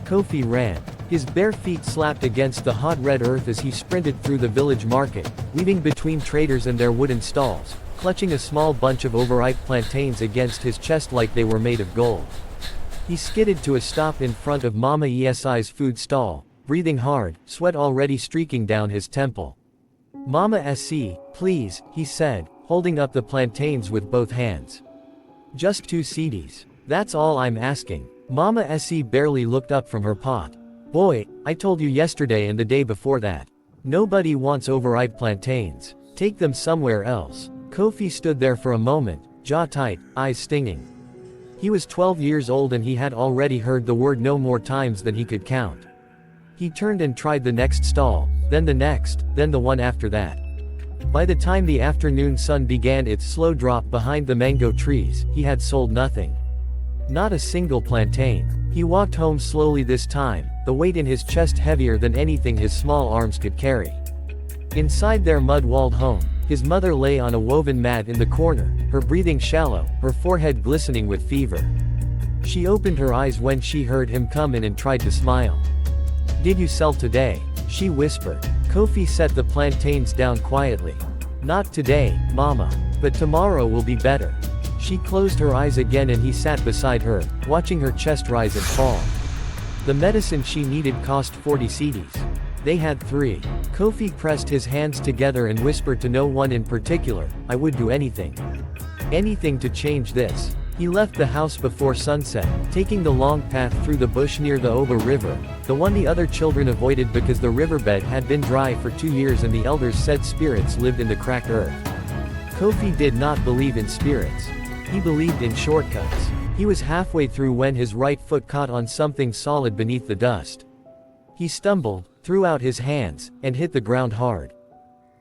Kofi ran. His bare feet slapped against the hot red earth as he sprinted through the village market, weaving between traders and their wooden stalls, clutching a small bunch of overripe plantains against his chest like they were made of gold. He skidded to a stop in front of Mama Esi's food stall, breathing hard, sweat already streaking down his temple. "Mama Esi, please," he said, holding up the plantains with both hands. "Just 2 cedis. That's all I'm asking." Mama Esi barely looked up from her pot. "Boy, I told you yesterday and the day before that. Nobody wants overripe plantains. Take them somewhere else." Kofi stood there for a moment, jaw tight, eyes stinging. He was 12 years old and he had already heard the word no more times than he could count. He turned and tried the next stall, then the next, then the one after that. By the time the afternoon sun began its slow drop behind the mango trees, he had sold nothing. Not a single plantain. He walked home slowly this time, the weight in his chest heavier than anything his small arms could carry. Inside their mud-walled home, his mother lay on a woven mat in the corner, her breathing shallow, her forehead glistening with fever. She opened her eyes when she heard him come in and tried to smile. "Did you sell today?" she whispered. Kofi set the plantains down quietly. "Not today, Mama. But tomorrow will be better." She closed her eyes again and he sat beside her, watching her chest rise and fall. The medicine she needed cost 40 cedis. They had 3. Kofi pressed his hands together and whispered to no one in particular, "I would do anything. Anything to change this." He left the house before sunset, taking the long path through the bush near the Oba River, the one the other children avoided because the riverbed had been dry for 2 years and the elders said spirits lived in the cracked earth. Kofi did not believe in spirits. He believed in shortcuts. He was halfway through when his right foot caught on something solid beneath the dust. He stumbled, threw out his hands, and hit the ground hard.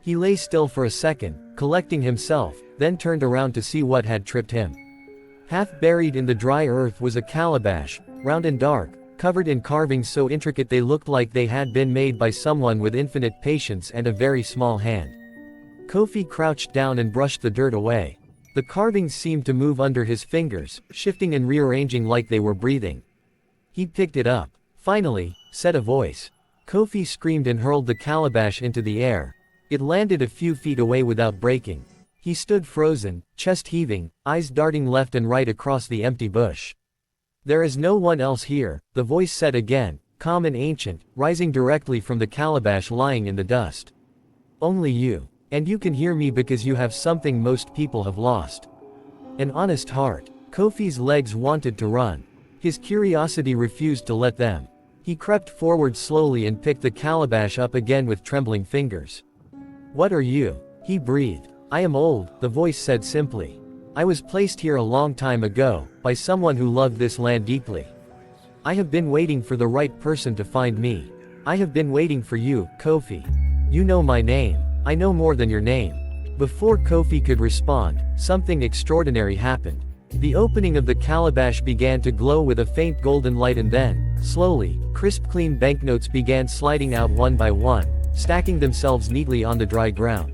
He lay still for a second, collecting himself, then turned around to see what had tripped him. Half buried in the dry earth was a calabash, round and dark, covered in carvings so intricate they looked like they had been made by someone with infinite patience and a very small hand. Kofi crouched down and brushed the dirt away. The carvings seemed to move under his fingers, shifting and rearranging like they were breathing. He picked it up. "Finally," said a voice. Kofi screamed and hurled the calabash into the air. It landed a few feet away without breaking. He stood frozen, chest heaving, eyes darting left and right across the empty bush. "There is no one else here," the voice said again, calm and ancient, rising directly from the calabash lying in the dust. "Only you. And you can hear me because you have something most people have lost. An honest heart." Kofi's legs wanted to run. His curiosity refused to let them. He crept forward slowly and picked the calabash up again with trembling fingers. "What are you?" he breathed. "I am old," the voice said simply. "I was placed here a long time ago, by someone who loved this land deeply. I have been waiting for the right person to find me. I have been waiting for you, Kofi. You know my name. I know more than your name." Before Kofi could respond, something extraordinary happened. The opening of the calabash began to glow with a faint golden light and then, slowly, crisp clean banknotes began sliding out one by one, stacking themselves neatly on the dry ground.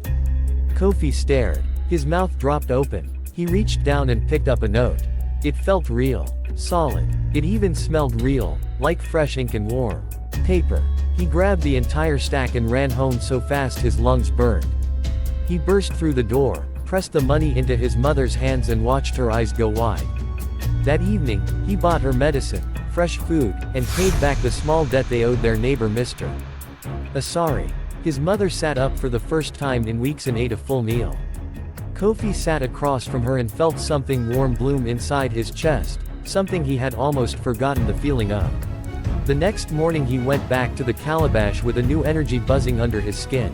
Kofi stared. His mouth dropped open. He reached down and picked up a note. It felt real. Solid. It even smelled real, like fresh ink and warm paper. He grabbed the entire stack and ran home so fast his lungs burned. He burst through the door, pressed the money into his mother's hands and watched her eyes go wide. That evening, he bought her medicine, fresh food, and paid back the small debt they owed their neighbor Mr. Asari. His mother sat up for the first time in weeks and ate a full meal. Kofi sat across from her and felt something warm bloom inside his chest, something he had almost forgotten the feeling of. The next morning he went back to the calabash with a new energy buzzing under his skin.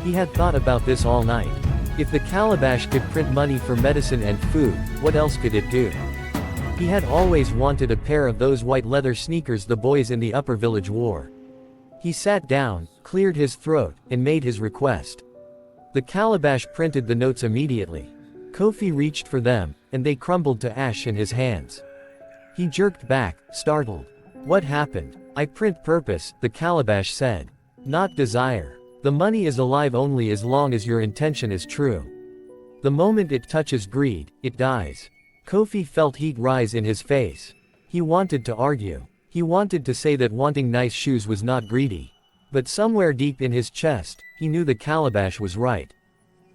He had thought about this all night. If the calabash could print money for medicine and food, what else could it do? He had always wanted a pair of those white leather sneakers the boys in the upper village wore. He sat down, cleared his throat, and made his request. The calabash printed the notes immediately. Kofi reached for them, and they crumbled to ash in his hands. He jerked back, startled. "What happened?" "I print purpose," the calabash said. "Not desire. The money is alive only as long as your intention is true. The moment it touches greed, it dies." Kofi felt heat rise in his face. He wanted to argue. He wanted to say that wanting nice shoes was not greedy. But somewhere deep in his chest, he knew the calabash was right.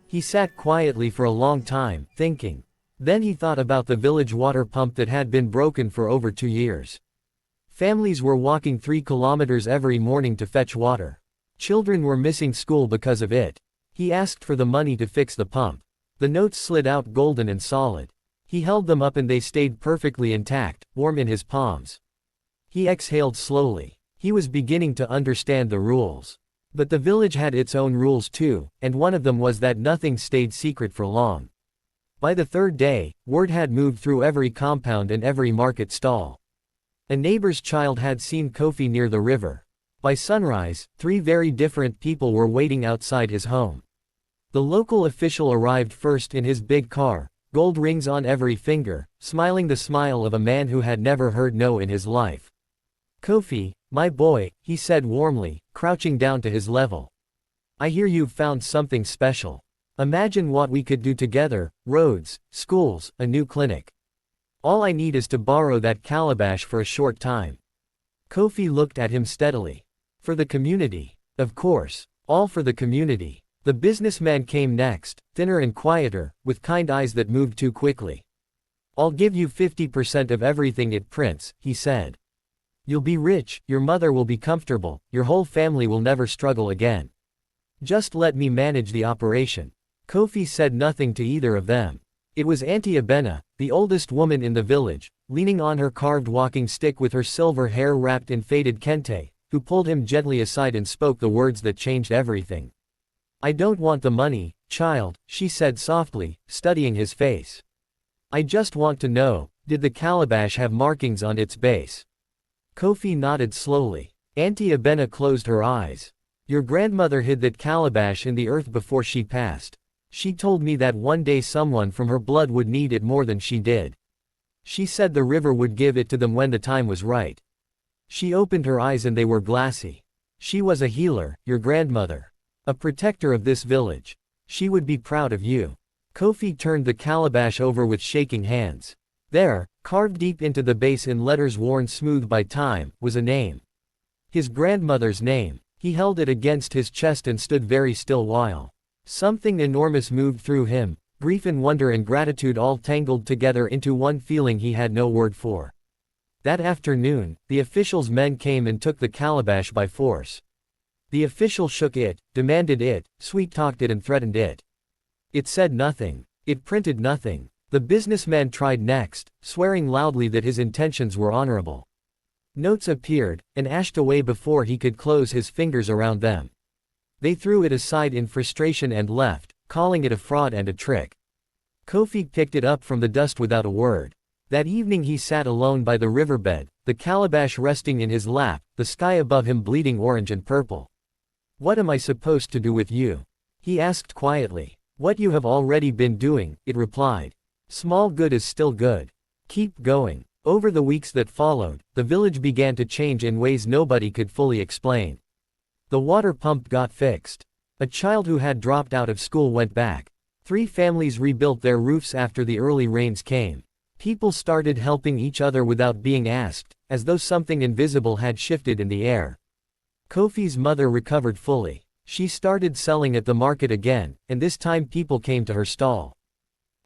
He sat quietly for a long time, thinking. Then he thought about the village water pump that had been broken for over 2 years. Families were walking 3 kilometers every morning to fetch water. Children were missing school because of it. He asked for the money to fix the pump. The notes slid out golden and solid. He held them up and they stayed perfectly intact, warm in his palms. He exhaled slowly. He was beginning to understand the rules. But the village had its own rules too, and one of them was that nothing stayed secret for long. By the 3rd day, word had moved through every compound and every market stall. A neighbor's child had seen Kofi near the river. By sunrise, 3 very different people were waiting outside his home. The local official arrived first in his big car, gold rings on every finger, smiling the smile of a man who had never heard no in his life. "Kofi, my boy," he said warmly, crouching down to his level. "I hear you've found something special. Imagine what we could do together: roads, schools, a new clinic. All I need is to borrow that calabash for a short time." Kofi looked at him steadily. "For the community. Of course. All for the community." The businessman came next, thinner and quieter, with kind eyes that moved too quickly. "I'll give you 50% of everything it prints," he said. "You'll be rich, your mother will be comfortable, your whole family will never struggle again. Just let me manage the operation." Kofi said nothing to either of them. It was Auntie Abena, the oldest woman in the village, leaning on her carved walking stick with her silver hair wrapped in faded kente, who pulled him gently aside and spoke the words that changed everything. "I don't want the money, child," she said softly, studying his face. "I just want to know, did the calabash have markings on its base?" Kofi nodded slowly. Auntie Abena closed her eyes. "Your grandmother hid that calabash in the earth before she passed. She told me that one day someone from her blood would need it more than she did. She said the river would give it to them when the time was right." She opened her eyes and they were glassy. "She was a healer, your grandmother. A protector of this village. She would be proud of you." Kofi turned the calabash over with shaking hands. There, carved deep into the base in letters worn smooth by time, was a name. His grandmother's name. He held it against his chest and stood very still while something enormous moved through him, grief and wonder and gratitude all tangled together into one feeling he had no word for. That afternoon, the official's men came and took the calabash by force. The official shook it, demanded it, sweet-talked it and threatened it. It said nothing. It printed nothing. The businessman tried next, swearing loudly that his intentions were honorable. Notes appeared, and ashed away before he could close his fingers around them. They threw it aside in frustration and left, calling it a fraud and a trick. Kofi picked it up from the dust without a word. That evening he sat alone by the riverbed, the calabash resting in his lap, the sky above him bleeding orange and purple. "What am I supposed to do with you?" he asked quietly. "What you have already been doing," it replied. "Small good is still good. Keep going." Over the weeks that followed, the village began to change in ways nobody could fully explain. The water pump got fixed. A child who had dropped out of school went back. 3 families rebuilt their roofs after the early rains came. People started helping each other without being asked, as though something invisible had shifted in the air. Kofi's mother recovered fully. She started selling at the market again, and this time people came to her stall.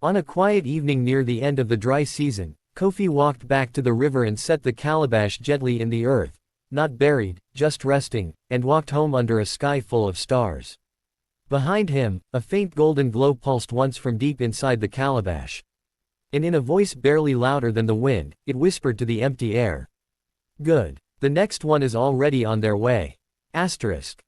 On a quiet evening near the end of the dry season, Kofi walked back to the river and set the calabash gently in the earth, not buried, just resting, and walked home under a sky full of stars. Behind him, a faint golden glow pulsed once from deep inside the calabash. And in a voice barely louder than the wind, it whispered to the empty air. "Good. The next one is already on their way." Asterisk.